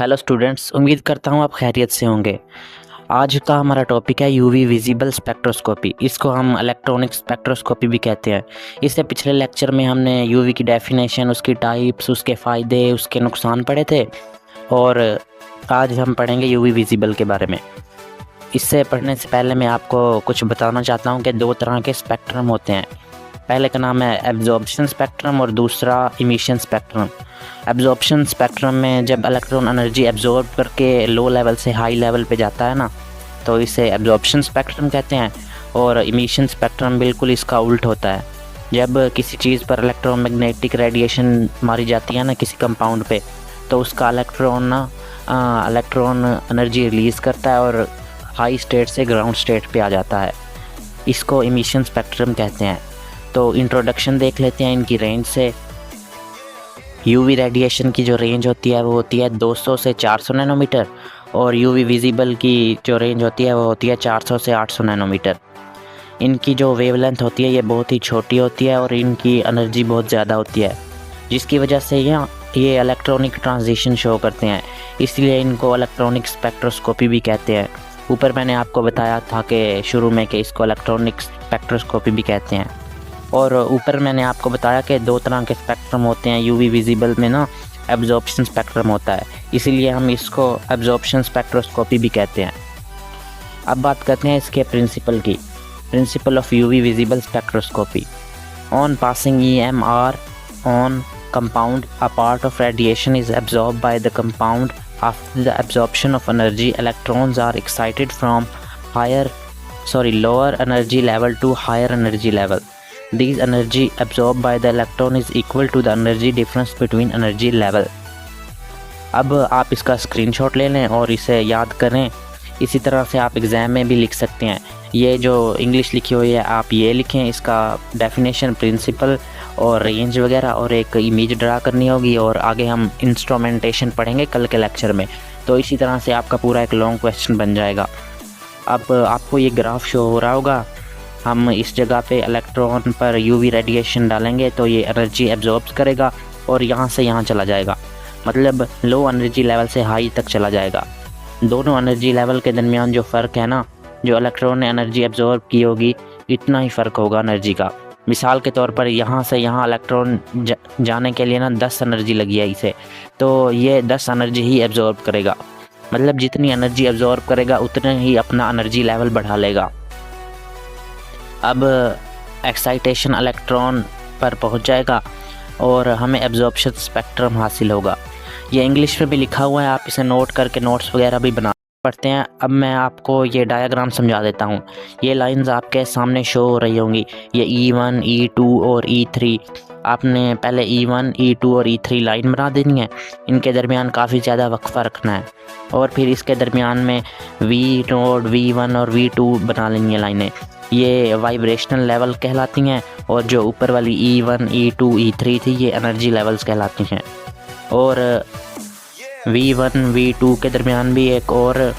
Hello students, उम्मीद करता हूँ आप खैरियत से होंगे। आज का हमारा टॉपिक है यूवी विजिबल स्पेक्ट्रोस्कोपी। इसको हम इलेक्ट्रॉनिक स्पेक्ट्रोस्कोपी भी कहते हैं। इससे पिछले लेक्चर में हमने यूवी की डेफिनेशन, उसकी टाइप्स, उसके फ़ायदे, उसके नुकसान पढ़े थे और आज हम पढ़ेंगे यूवी विजिबल के बारे में। इससे पढ़ने से पहले मैं आपको कुछ बताना चाहता हूँ कि दो तरह के स्पेक्ट्रम होते हैं। पहले का नाम है एब्जॉर्प्शन स्पेक्ट्रम और दूसरा इमिशन स्पेक्ट्रम। एब्जॉर्प्शन स्पेक्ट्रम में जब इलेक्ट्रॉन एनर्जी एब्जॉर्ब करके लो लेवल से हाई लेवल पे जाता है ना, तो इसे एब्जॉर्प्शन स्पेक्ट्रम कहते हैं। और इमिशन स्पेक्ट्रम बिल्कुल इसका उल्ट होता है। जब किसी चीज़ पर इलेक्ट्रोमैग्नेटिक रेडिएशन मारी जाती है ना, किसी कंपाउंड पे, तो उसका इलेक्ट्रॉन एनर्जी रिलीज़ करता है और हाई स्टेट से ग्राउंड स्टेट पे आ जाता है। इसको इमिशन स्पेक्ट्रम कहते हैं। तो इंट्रोडक्शन देख लेते हैं इनकी रेंज से। यूवी रेडिएशन की जो रेंज होती है वो होती है 200 से 400 नैनोमीटर और यूवी विजिबल की जो रेंज होती है वो होती है 400 से 800 नैनोमीटर। इनकी जो वेवलेंथ होती है ये बहुत ही छोटी होती है और इनकी एनर्जी बहुत ज़्यादा होती है, जिसकी वजह से ये इलेक्ट्रॉनिक ट्रांजिशन शो करते हैं। इसलिए इनको इलेक्ट्रॉनिक स्पेक्ट्रोस्कोपी भी कहते हैं। ऊपर मैंने आपको बताया था कि शुरू में कि इसको इलेक्ट्रॉनिक स्पेक्ट्रोस्कोपी भी कहते हैं। और ऊपर मैंने आपको बताया कि दो तरह के स्पेक्ट्रम होते हैं। यूवी विजिबल में ना एब्जॉर्प्शन स्पेक्ट्रम होता है, इसीलिए हम इसको एब्जॉर्प्शन स्पेक्ट्रोस्कोपी भी कहते हैं। अब बात करते हैं इसके प्रिंसिपल की। Principle of UV visible spectroscopy. On passing EMR on compound, a part of radiation is absorb by the compound. After the absorption of energy, electrons are excited from lower energy level to higher energy level. These energy absorbed by the electron is equal to the energy difference between energy level. अब आप इसका screenshot ले लें और इसे याद करें। इसी तरह से आप एग्ज़ाम में भी लिख सकते हैं। ये जो इंग्लिश लिखी हुई है आप ये लिखें, इसका डेफिनेशन, प्रिंसिपल और रेंज वगैरह, और एक इमेज ड्रा करनी होगी। और आगे हम इंस्ट्रूमेंटेशन पढ़ेंगे कल के लेक्चर में। तो इसी तरह से आपका पूरा एक लॉन्ग क्वेश्चन बन जाएगा। अब आपको ये ग्राफ शो हो रहा होगा। हम इस जगह पे इलेक्ट्रॉन पर यूवी रेडिएशन डालेंगे तो ये एनर्जी एब्जॉर्ब करेगा और यहाँ से यहाँ चला जाएगा, मतलब लो एनर्जी लेवल से हाई तक चला जाएगा। दोनों एनर्जी लेवल के दरमियान जो फ़र्क है ना, जो इलेक्ट्रॉन ने एनर्जी एब्जॉर्ब की होगी, इतना ही फ़र्क होगा एनर्जी का। मिसाल के तौर पर यहाँ से यहाँ इलेक्ट्रॉन जाने के लिए ना 10 एनर्जी लगी है इसे, तो ये 10 एनर्जी ही एब्जॉर्ब करेगा। मतलब जितनी एनर्जी एब्जॉर्ब करेगा उतने ही अपना एनर्जी लेवल बढ़ा लेगा। अब एक्साइटेशन इलेक्ट्रॉन पर पहुंच जाएगा और हमें एब्जॉर्प्शन स्पेक्ट्रम हासिल होगा। ये इंग्लिश में भी लिखा हुआ है, आप इसे नोट करके नोट्स वगैरह भी बना पढ़ते हैं। अब मैं आपको ये डायग्राम समझा देता हूँ। ये लाइंस आपके सामने शो हो रही होंगी, ये E1, E2 और E3। आपने पहले E1, E2 और E3 लाइन बना देनी है। इनके दरमियान काफ़ी ज़्यादा वक्फा रखना है और फिर इसके दरमियान में V0, V1 और V2 बना लेनी है लाइनें। ये वाइब्रेशनल लेवल कहलाती हैं और जो ऊपर वाली E1, E2, E3 थी ये एनर्जी लेवल्स कहलाती हैं। और V1, V2 के दरमियान भी एक और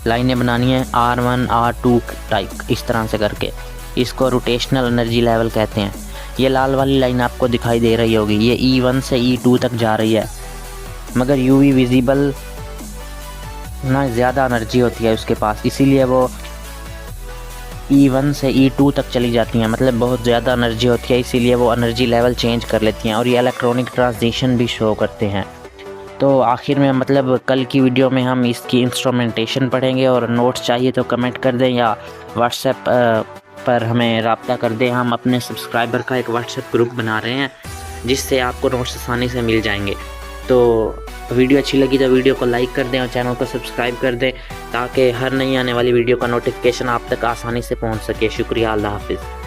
लाइनें बनानी है, R1, R2 टाइप, इस तरह से करके। इसको रोटेशनल एनर्जी लेवल कहते हैं। ये लाल वाली लाइन आपको दिखाई दे रही होगी, ये E1 से E2 तक जा रही है। मगर यूवी विजिबल ना ज़्यादा एनर्जी होती है उसके पास, इसीलिए वो E1 से E2 तक चली जाती हैं। मतलब बहुत ज़्यादा एनर्जी होती है, इसीलिए वो एनर्जी लेवल चेंज कर लेती हैं और ये इलेक्ट्रॉनिक ट्रांजिशन भी शो करते हैं। तो आखिर में मतलब कल की वीडियो में हम इसकी इंस्ट्रूमेंटेशन पढ़ेंगे और नोट्स चाहिए तो कमेंट कर दें या व्हाट्सएप पर हमें रब्ता कर दें। हम अपने सब्सक्राइबर का एक व्हाट्सएप ग्रुप बना रहे हैं जिससे आपको नोट्स आसानी से मिल जाएंगे। तो वीडियो अच्छी लगी तो वीडियो को लाइक कर दें और चैनल को सब्सक्राइब कर दें ताकि हर नई आने वाली वीडियो का नोटिफिकेशन आप तक आसानी से पहुंच सके। शुक्रिया, अल्लाह हाफिज़।